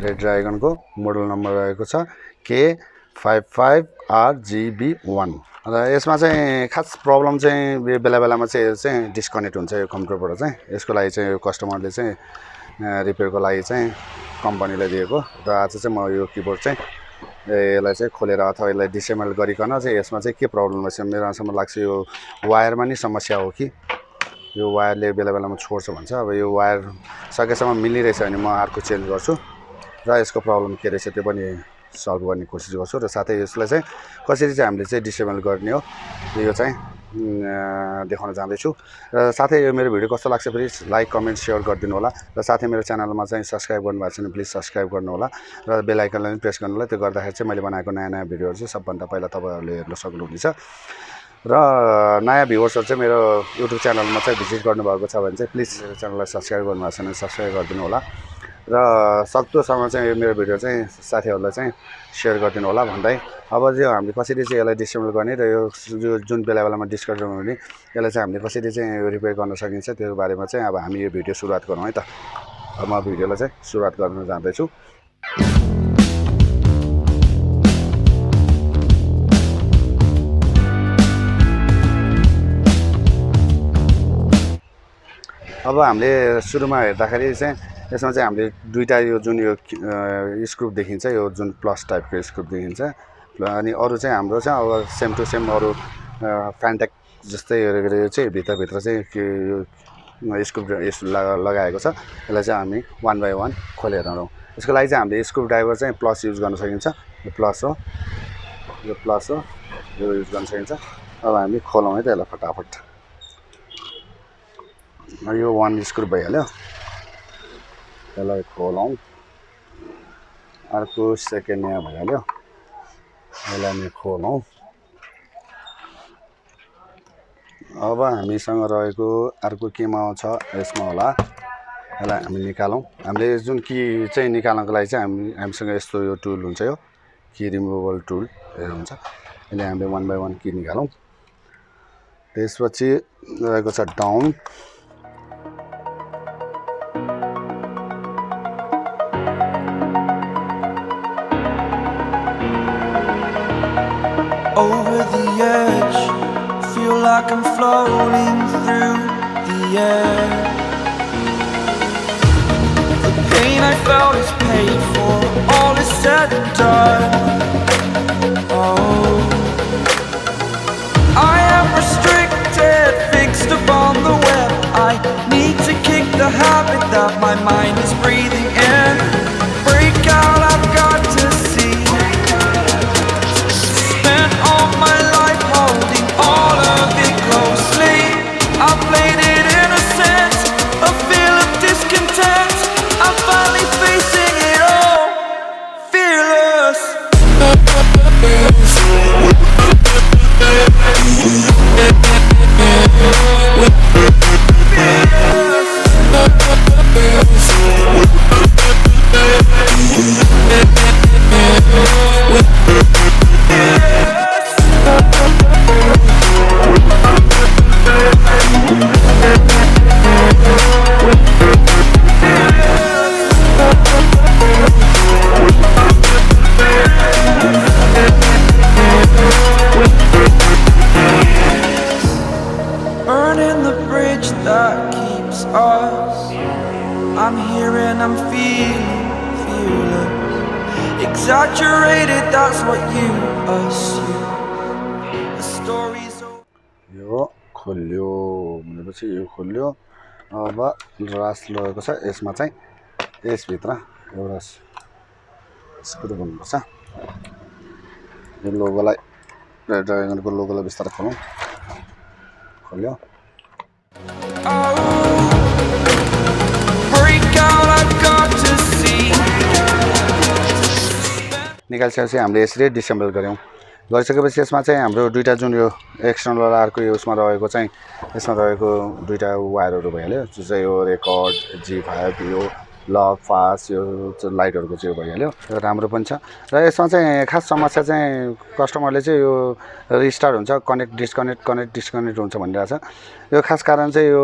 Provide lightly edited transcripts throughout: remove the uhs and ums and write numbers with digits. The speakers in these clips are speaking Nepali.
रेड ड्रागन को मोडल नम्बर रहेको छ K555RGB1 र यसमा चाहिँ खास प्रब्लम चाहिँ बेला बेलामा चाहिँ डिस्कनेक्ट हुन्छ यो कम्प्युटरबाट चाहिँ यसको लागि चाहिँ यो कस्टमरले चाहिँ रिपेयरको लागि चाहिँ कम्पनीले दिएको र आज चाहिँ म यो किबोर्ड चाहिँ यसलाई चाहिँ खोलेर अथवा यसलाई डिसेबल गरिकन चाहिँ यसमा चाहिँ के प्रब्लम रहेछ मेरोसम्म लाग्छ यो वायरमा नि समस्या हो कि यो वायरले बेला बेलामा छोड्छ भन्छ अब यो वायर सकेसम्म मिलिरहेछ भने म अर्को चेन्ज गर्छु र यसको प्रब्लम के रहेछ त्यो पनि सल्भ गर्ने कोसिस गर्छु र साथै यसलाई चाहिँ कसरी चाहिँ हामीले चाहिँ डिसेबल गर्ने हो यो चाहिँ देखाउन जाँदैछु र साथै यो मेरो भिडियो कस्तो लाग्छ प्लिज लाइक कमेन्ट सेयर गरिदिनु होला र साथै मेरो च्यानलमा चाहिँ सब्स्क्राइब गर्नुभएको छैन प्लिज सब्स्क्राइब गर्नु होला र बेल आइकनलाई पनि प्रेस गर्नु होला त्यो गर्दाखेरि चाहिँ मैले बनाएको नयाँ नयाँ भिडियोहरू चाहिँ सबभन्दा पहिला तपाईहरुले हेर्न सक्नुहुनेछ र नयाँ भ्युअर्सहरु चाहिँ मेरो युट्युब च्यानलमा चाहिँ भिजिट गर्नुभएको छ भने चाहिँ प्लिज मेरो च्यानललाई सब्स्क्राइब गर्नुभएको छैन सब्स्क्राइब गरिदिनु होला र सक्दोसम्म चाहिँ मेरो भिडियो चाहिँ साथीहरुलाई चाहिँ शेयर गरिदिनु होला भन्दै अब चाहिँ हामीले कसरी चाहिँ यसलाई डिसेबल गर्ने र यो जुन बेला बेलामा डिस्कनेक्ट हुने यसलाई चाहिँ हामीले कसरी चाहिँ रिपेयर गर्न सकिन्छ त्यो बारेमा चाहिँ अब हामी यो भिडियो सुरुवात गरौँ है त अब म भिडियोलाई चाहिँ सुरुवात गर्न जाँदैछु अब हामीले सुरुमा हेर्दाखेरि चाहिँ यसमा चाहिँ हामीले दुईटा यो जुन यो स्क्रू देखिन्छ यो जुन प्लस टाइपको स्क्रू देखिन्छ अनि अरु चाहिँ हाम्रो चाहिँ अब सेम टु सेम अरु फ्यान्टेक जस्तै यो चाहिँ भित्र चाहिँ यो स्क्रू लगाएको छ यसलाई चाहिँ हामी वान बाइ वान खोलेर हेरौँ यसको लागि चाहिँ हामीले स्क्रू ड्राइभर चाहिँ प्लस युज गर्न सकिन्छ यो प्लस हो यो युज गर्न सकिन्छ अब हामी खोलौँ है त यसलाई फटाफट यो वान स्क्रू भइहाल्यो यसलाई खोलौँ अर्को सेकेन्ड यहाँ भइहाल्यो यसलाई नि खोलौँ अब हामीसँग रहेको अर्को केमा छ यसमा होला यसलाई हामी निकालौँ हामीले जुन की चाहिँ निकाल्नको लागि चाहिँ हामीसँग यस्तो यो टुल हुन्छ यो की रिमुभल टुल हुन्छ यसले हामीले वान बाइ वान की निकालौँ त्यसपछि रहेको छ down Over the edge, feel like I'm floating through the air. The pain I felt is paid for, all is said and done. Oh, I am restricted, fixed upon the web. I need to kick the habit that my mind is breathing in. Break out, I've got to see. My life holding all of it closely. I played it innocent, a feel of discontent. I'm finally facing it all, fearless. Burning the bridge that keeps us. I'm here and I'm feeling fearless. Exaggerated, that's what you assume. The story's over. यो खोल्यो भनेपछि यो खोल्यो अब रास लगेको छ यसमा चाहिँ यसभित्र एउटा स्क्रू भन्नुपर्छ यो लोगोलाई रेड ड्रागनको लोगोलाई बिस्तारै खोलौँ खोल्यो निकालिसकेपछि हामीले यसरी डिसेम्बल गऱ्यौँ गरिसकेपछि यसमा चाहिँ हाम्रो दुईटा जुन यो एक्सटर्नल अर्को यो उसमा रहेको चाहिँ यसमा रहेको दुईटा वायरहरू भइहाल्यो जो चाहिँ यो रेकर्ड G5 यो लक फास्ट यो लाइटहरूको चाहिँ भइहाल्यो यो राम्रो पनि छ र यसमा चाहिँ खास समस्या चाहिँ कस्टमरले चाहिँ यो रिस्टार्ट हुन्छ कनेक्ट डिस्कनेक्ट हुन्छ भनिरहेको छ यो खास कारण चाहिँ यो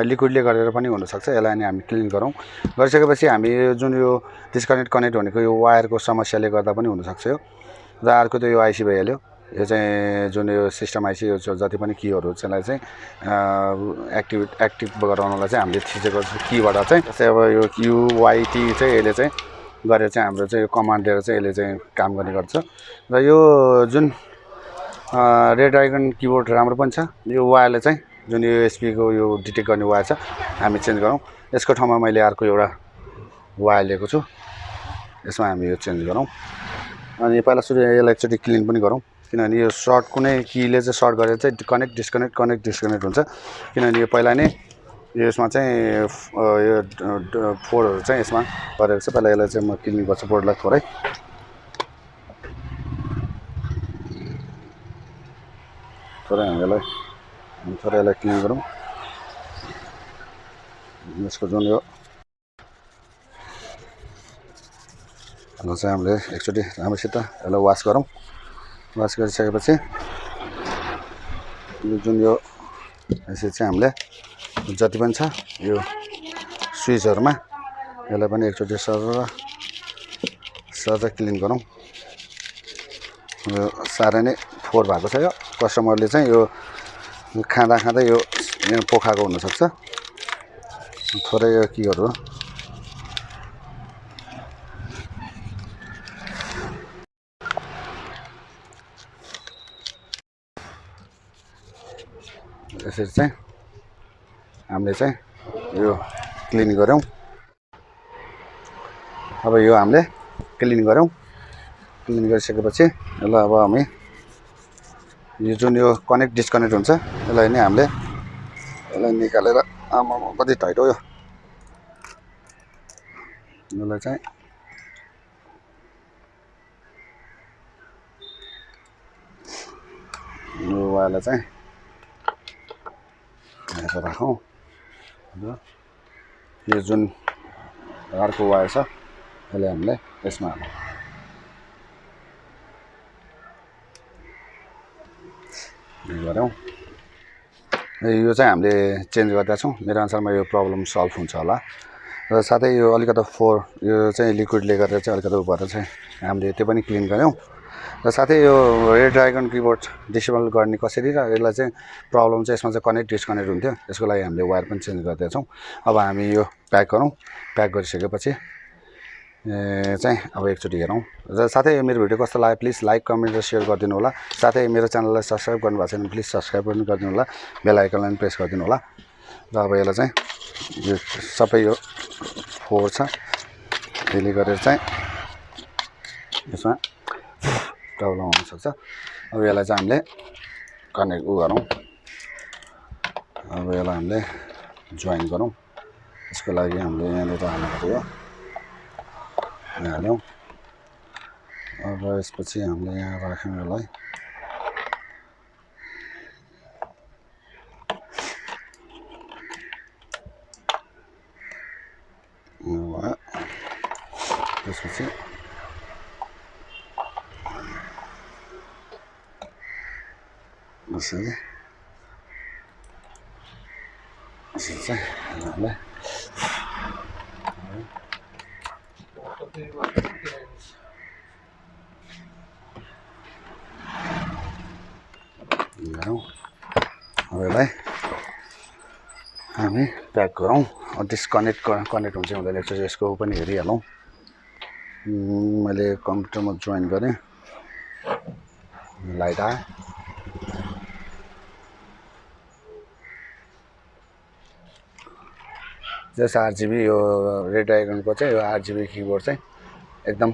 लिक्विडले गरेर पनि हुनसक्छ यसलाई नि हामी क्लिन गरौँ गरिसकेपछि हामी जुन यो डिस्कनेक्ट कनेक्ट भनेको यो वायरको समस्याले गर्दा पनि हुनसक्छ यो र अर्को त यो आइसी भइहाल्यो यो चाहिँ जुन यो सिस्टम आइसी यो जति पनि कीहरू त्यसलाई चाहिँ एक्टिभ गराउनलाई चाहिँ हामीले थिचेको कीबाट चाहिँ जस्तै अब यो युवाइटी चाहिँ यसले चाहिँ गरेर चाहिँ हाम्रो चाहिँ यो कमान्ड दिएर चाहिँ यसले चाहिँ काम गर्ने गर्छ र यो जुन रेड ड्राइगन किबोर्ड राम्रो पनि छ यो वायरले चाहिँ जुन यो एसपीको यो डिटेक्ट गर्ने वायर छ हामी चेन्ज गरौँ यसको ठाउँमा मैले अर्को एउटा वायर लिएको छु यसमा हामी यो चेन्ज गरौँ अनि पहिला सुरु यसलाई एकचोटि क्लिन पनि गरौँ किनभने यो सर्ट कुनै कीले चाहिँ सर्ट गरेर चाहिँ कनेक्ट डिस्कनेक्ट हुन्छ किनभने यो पहिला नै यसमा चाहिँ यो फोरहरू चाहिँ यसमा गरेको छ पहिला यसलाई चाहिँ म क्लिन गर्छु बोर्डलाई थोरै यसलाई क्लिन गरौँ यसको जुन यो चाहिँ हामीले एकचोटि राम्रोसित यसलाई वास गरौँ वास गरिसकेपछि यो जुन यो यसरी चाहिँ हामीले जति पनि छ यो स्विचहरूमा यसलाई पनि एकचोटि सर क्लिन गरौँ यो साह्रै नै फोहोर भएको छ यो कस्टमरले चाहिँ यो खाँदा यो पोखाएको हुनसक्छ थोरै यो कीहरू यसरी चाहिँ हामीले चाहिँ यो क्लिन गऱ्यौँ अब यो हामीले क्लिन गरिसकेपछि यसलाई अब हामी यो जुन यो कनेक्ट डिस्कनेक्ट हुन्छ यसलाई नै हामीले यसलाई निकालेर आमामा कति टाइट हो यो यसलाई चाहिँ यो वायरलाई चाहिँ राखौँ यो जुन अर्को वायर छ यसलाई हामीले यसमा गऱ्यौँ यो चाहिँ हामीले चेन्ज गर्दैछौँ मेरो अनुसारमा यो प्रब्लम सल्भ हुन्छ होला र साथै यो अलिकति यो चाहिँ लिक्विडले गर्दा चाहिँ अलिकति भएर चाहिँ हामीले त्यो पनि क्लिन गऱ्यौँ र साथै यो रेड ड्राइगन किबोर्ड डिसेबल गर्ने कसरी र यसलाई चाहिँ प्रब्लम चाहिँ यसमा चाहिँ कनेक्ट डिस्कनेक्ट हुन्थ्यो यसको लागि हामीले वायर पनि चेन्ज गर्दैछौँ अब हामी यो प्याक गरौँ प्याक गरिसकेपछि चाहिँ अब एकचोटि हेरौँ र साथै मेरो भिडियो कस्तो लाग्यो प्लिज लाइक कमेन्ट र सेयर गरिदिनु होला साथै मेरो च्यानललाई सब्सक्राइब गर्नुभएको छैन प्लिज सब्सक्राइब पनि गरिदिनु होला बेल आइकनलाई पनि प्रेस गरिदिनु होला र अब यसलाई चाहिँ यो सबै यो फोहोर छ त्यसले गरेर चाहिँ यसमा प्रब्लम हुनसक्छ अब यसलाई चाहिँ हामीले कनेक्ट गरौँ अब यसलाई हामीले जोइन गरौँ यसको लागि हामीले यहाँनिर हाल्नु पऱ्यो हाल्यौँ अब यसपछि हामीले यहाँ राख्यौँ यसलाई त्यसपछि यसरी चाहिँ हामीले अब यसलाई हामी प्याक गरौँ डिस्कनेक्ट कनेक्ट हुन्छ हुँदैन एकचोटि यसको पनि हेरिहालौँ मैले कम्प्युटरमा जोइन गरेँ लाइट आयो जस आरजीबी यो रेड ड्राइगनको चाहिँ यो आरजीबी किबोर्ड चाहिँ एकदम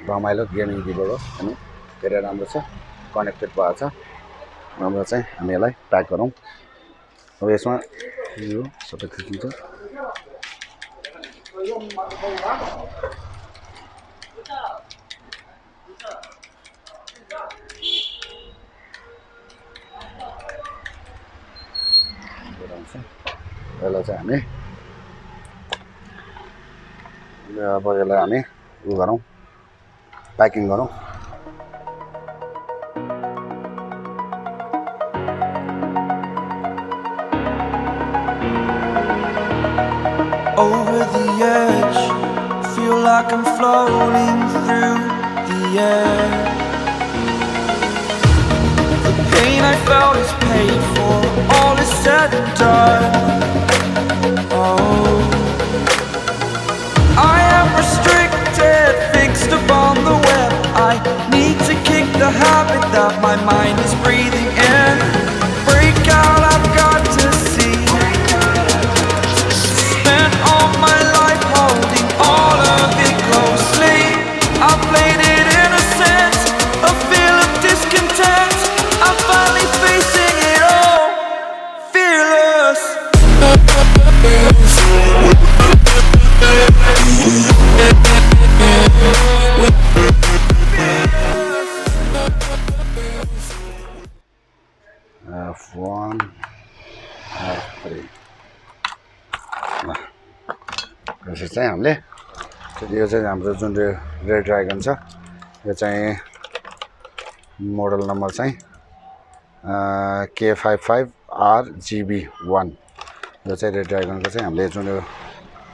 रमाइलो गेमिङ किबोर्ड हो हैन धेरै राम्रो छ कनेक्टेड भएको छ राम्रो चाहिँ हामी यसलाई प्याक गरौँ अब यसमा यो सबै खिचिन्छ यसलाई चाहिँ हामी अब यसलाई हामी उ गरौँ प्याकिङ गरौँ Over the edge, feel like I'm floating through the air. The pain I felt is paid for, all is said and done. Oh, I am restricted, fixed upon the web. I need to kick the habit that my mind is breathing in. Break out, I've got to see. Spent all my life holding all of it closely. I played it innocent, a feel of discontent. I'm finally facing it all, fearless. F1 F3 यसरी चाहिँ हामीले यो चाहिँ हाम्रो जुन रेड ड्रागन छ यो चाहिँ मोडल नम्बर चाहिँ K555 RGB 1 यो चाहिँ रेड ड्रागनको चाहिँ हामीले जुन यो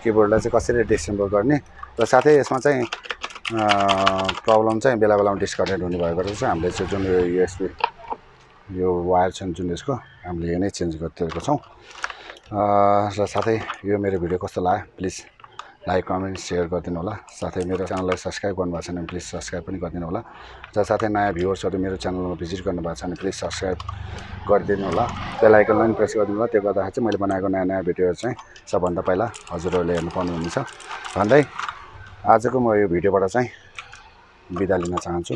किबोर्डलाई चाहिँ कसरी डिसेम्बल गर्ने र साथै यसमा चाहिँ प्रब्लम चाहिँ बेला बेलामा डिस्कनेक्ट हुने भएकोले चाहिँ हामीले चाहिँ जुन यो USB यो वायर छ जुन यसको हामीले यो नै चेन्ज गरिदिएको छौँ र साथै यो मेरो भिडियो कस्तो लाग्यो प्लिज लाइक कमेन्ट सेयर गरिदिनु होला साथै मेरो च्यानललाई सब्स्क्राइब गर्नुभएको छैन भने प्लिज सब्स्क्राइब पनि गरिदिनु होला र साथै नयाँ भ्युअर्सहरू मेरो च्यानलमा भिजिट गर्नुभएको छ भने प्लिज सब्स्क्राइब गरिदिनु होला बेल आइकनलाई पनि प्रेस गरिदिनु होला त्यो गर्दाखेरि चाहिँ मैले बनाएको नयाँ नयाँ भिडियोहरू चाहिँ सबभन्दा पहिला हजुरहरूले हेर्नु पाउनुहुनेछ भन्दै आजको म यो भिडियोबाट चाहिँ बिदा लिन चाहन्छु